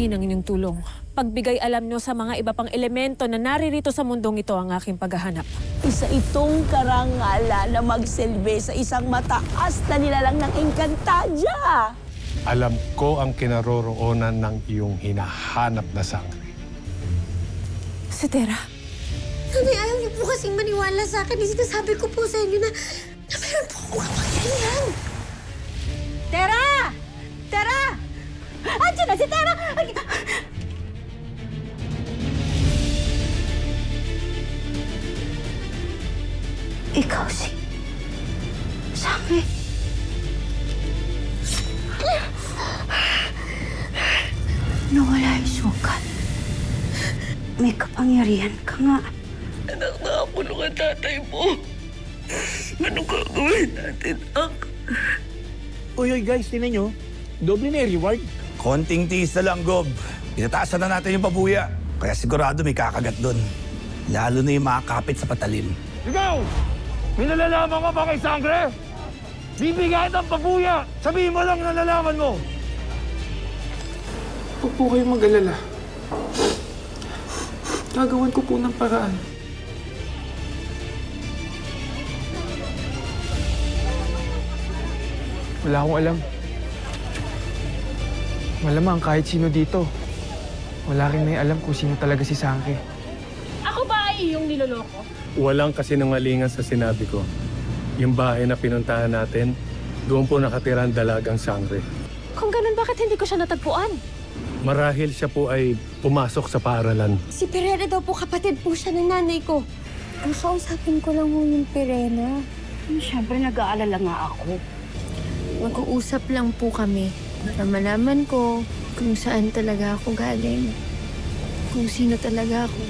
humingi ng inyong tulong. Pagbigay alam nyo sa mga iba pang elemento na naririto sa mundong ito ang aking paghahanap. Isa itong karangalan na magsilbi sa isang mataas na nilalang ng Encantadia. Alam ko ang kinaroroonan ng iyong hinahanap na sangre. Si Tera. Nanay, ayaw niyo po kasing maniwala sa akin. Sinasabi ko po sa inyo na meron po akong kapangyarihan. Tera! Tera! Andiyan na si Tera! Ikaw si Sangre. Nawala yung sukat. May kapangyarihan ka nga. Anak, nakakulong ang tatay mo. Anong gagawin natin, Ak? Uy, guys, tinan nyo. Doble na reward. Konting tiis na lang, Gob. Itataasan na natin yung pabuya. Kaya sigurado may kakagat doon. Lalo na yung mga kapit sa patalim. Ikaw! May nalalaman ka ba kay Sangre? Bibigyan ng pabuya! Sabihin mo lang nalalaman mo! Huwag po kayong mag-alala. Gagawan ko po ng paraan. Wala akong alam. Malamang kahit sino dito, wala rin may alam kung sino talaga si Sangre. Ako ba ay iyong niloloko? Walang kasinungalingan sa sinabi ko. Yung bahay na pinuntahan natin, doon po nakatira ang dalagang Sangre. Kung ganun, bakit hindi ko siya natagpuan? Marahil siya po ay pumasok sa paaralan. Si Pirena daw po, kapatid po siya ng nanay ko. Ang kausapin ko lang po yung Pirena. Siyempre, nag-aalala nga ako. Mag-uusap lang po kami para malaman ko kung saan talaga ako galing. Kung sino talaga ako.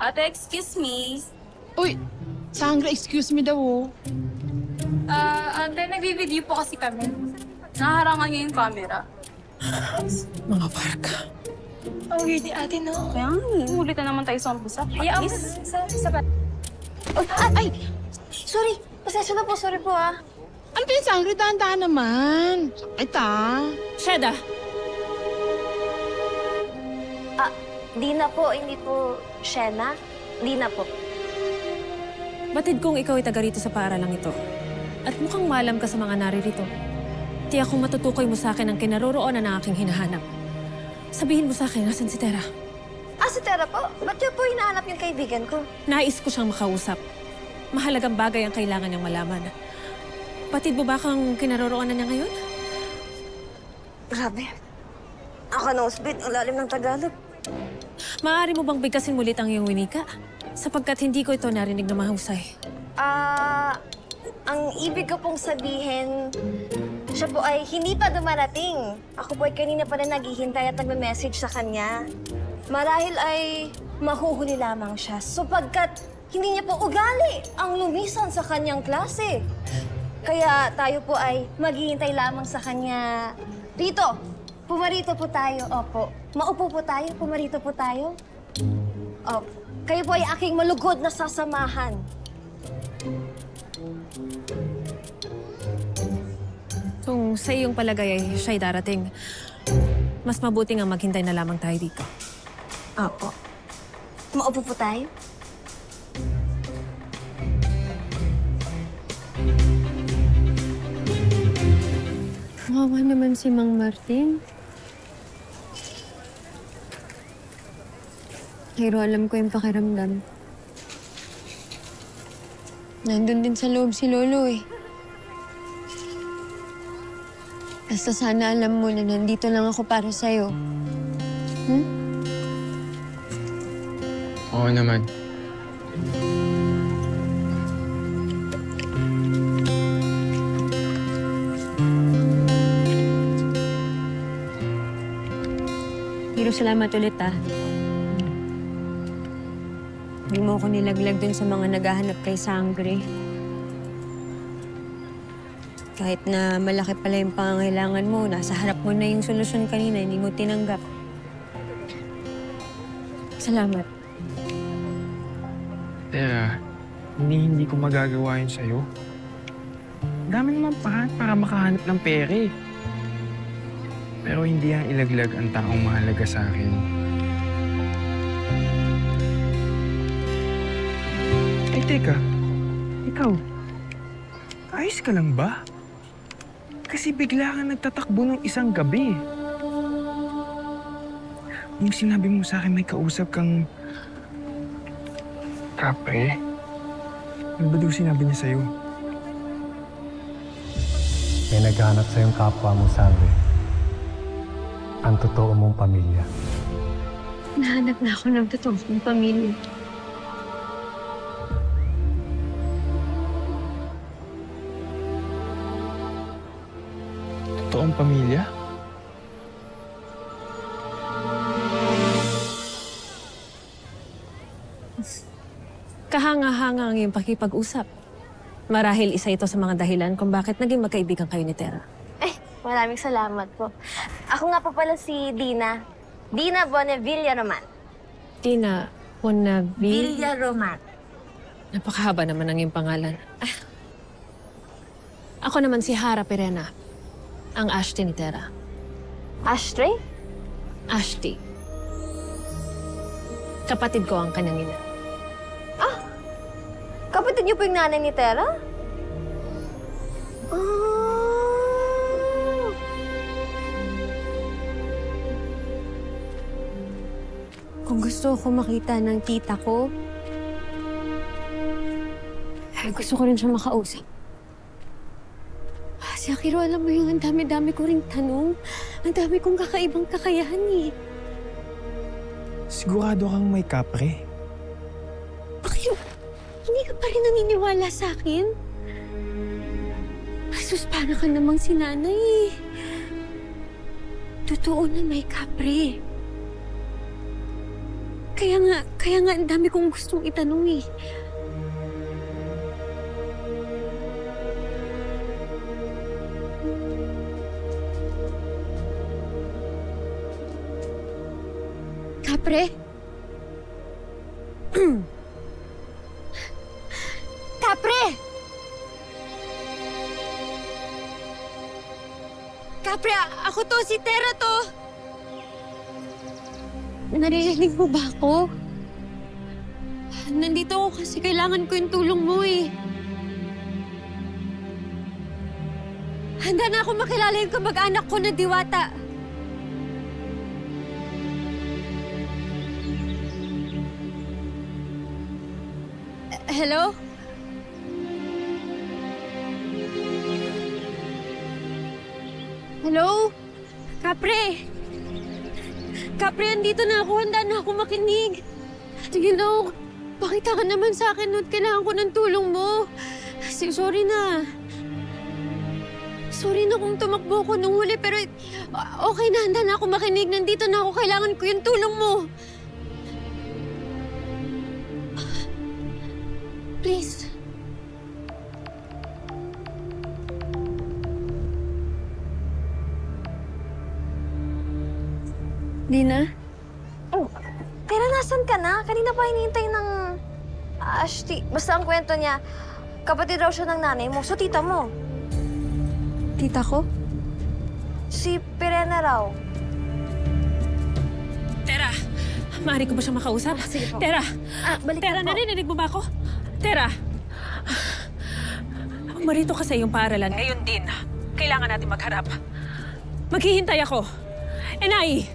Ate, excuse me. Uy, Sangre, excuse me daw, oh. Ate, nagbibideo po kasi kami. Naharangan niyo yung camera. Mga barka. Ang weird ni ate, no? Kaya ulit na naman tayo sa umpisa. Hayaan mo sa ba? Ay! Sorry! Pasensya na po, sorry po ah. Ano ba yung Sangre? Dahan-dahan naman. Sakit, ah. Sheda! Di na po, hindi po Shena. Di na po. Batid kong ikaw ay taga rito sa paaralang ito. At mukhang malam ka sa mga naririto. Tiyak kong matutukoy mo sa akin ang kinaroroonan ng aking hinahanap. Sabihin mo sa akin, nasan si Tera? Si Tera po? Ba't niyo po hinahanap yung kaibigan ko? Nais ko siyang makausap. Mahalagang bagay ang kailangan niyang malaman. Batid mo ba kang kinaroroonan niya ngayon? Grabe. Ako na usbit, ang lalim ng Tagalog. Maaari mo bang bigkasin mulit ang iyong winika? Sapagkat hindi ko ito narinig na mahusay. Ang ibig ko pong sabihin, siya po ay hindi pa dumarating. Ako po ay kanina pa na naghihintay at nagme-message sa kanya. Marahil ay mahuhuli lamang siya, sapagkat hindi niya po ugali ang lumisan sa kanyang klase. Kaya tayo po ay maghihintay lamang sa kanya dito. Pumarito po tayo, opo. Maupo po tayo, pumarito po tayo. Opo. Kayo po ay aking malugod na sasamahan. Kung sa iyong palagay ay siya'y darating, mas mabuting ang maghintay na lamang tayo dito. Opo. Maupo po tayo. Kawawa naman si Mang Martin. Pero alam ko yung pakiramdam. Nandun din sa loob si Lolo eh. Basta sana alam mo na nandito lang ako para sa'yo. Oo naman. Pero salamat ulit Hindi mo ako nilaglag dun sa mga naghahanap kay Sangre. Kahit na malaki pala yung pangangailangan mo, nasa harap mo na yung solusyon kanina, hindi mo tinanggap. Salamat. Tera, hindi ko magagawa yun sa'yo. Dami naman paraan para makahanap ng pere. Pero hindi ang ilaglag ang taong mahalaga sa akin. Ay, teka. Ikaw, ayos ka lang ba? Kasi bigla kang nagtatakbo ng isang gabi. Yung sinabi mo sa akin may kausap kang... Kapre? Ano ba daw sinabi niya sa'yo? May naghahanap sa yung kapwa mo, Sangre. Ang totoo mong pamilya. Nahanap na ako ng totoo kong pamilya. Totoong pamilya? Kahanga-hanga ang iyong pakipag-usap. Marahil isa ito sa mga dahilan kung bakit naging magkaibigan kayo ni Tera. Maraming salamat po. Ako nga po pala si Dina. Dina Bonevilla Roman. Dina Villa Roman. Napakahaba naman ang iyong pangalan. Ako naman si Hara Perena, ang Ashti ni Tera. Ashtray? Ashti. Kapatid ko ang kanyang ina. Kapatid niyo po yung nanay ni Tera? Kung gusto ko makita ng tita ko, gusto ko rin siya makausap. Si Akiro, alam mo yung ang dami-dami ko ring tanong. Ang dami kong kakaibang kakayahan Sigurado kang may kapre. Bakit hindi ka pa rin naniniwala sa akin? Sus, para ka namang si nanay Totoo na may kapre. Kaya nga, ang dami kong gustong itanong Kapre? Kapre! Kapre, ako to, si Tera to! Naririnig mo ba ako? Nandito ako kasi kailangan ko yung tulong mo Handa na ako makilala yung kamag-anak ko na Diwata. Hello? Hello? Kapre! Kapre, andito na ako. Handa na ako makinig. Pakita ka naman sa akin at kailangan ko ng tulong mo. Sorry na. Sorry na kung tumakbo ko nung huli, pero okay na. Handa na ako makinig. Nandito na ako. Kailangan ko yung tulong mo. Please. Dina? Oh, Tera, nasan ka na? Kanina pa hinihintay ng Ashti. Basta ang kwento niya, kapatid raw siya ng nanay mo, so tita mo. Tita ko? Si Perena raw. Tera, maaari ko ba siyang makausap? Sige po. Tera! Balik Tera, po. narinig mo ba ako? Tera! Marito ka sa iyong paaralan. Ngayon din, kailangan natin magharap. Maghihintay ako. Enay!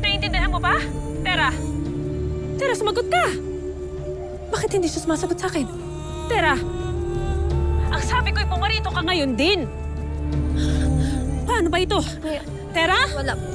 Naiintindihan mo ba? Tera! Tera, sumagot ka! Bakit hindi siya sumasagot sa akin? Tera, ang sabi ko'y pumarito ka ngayon din. Paano ba ito? Kuya, Tera? wala po.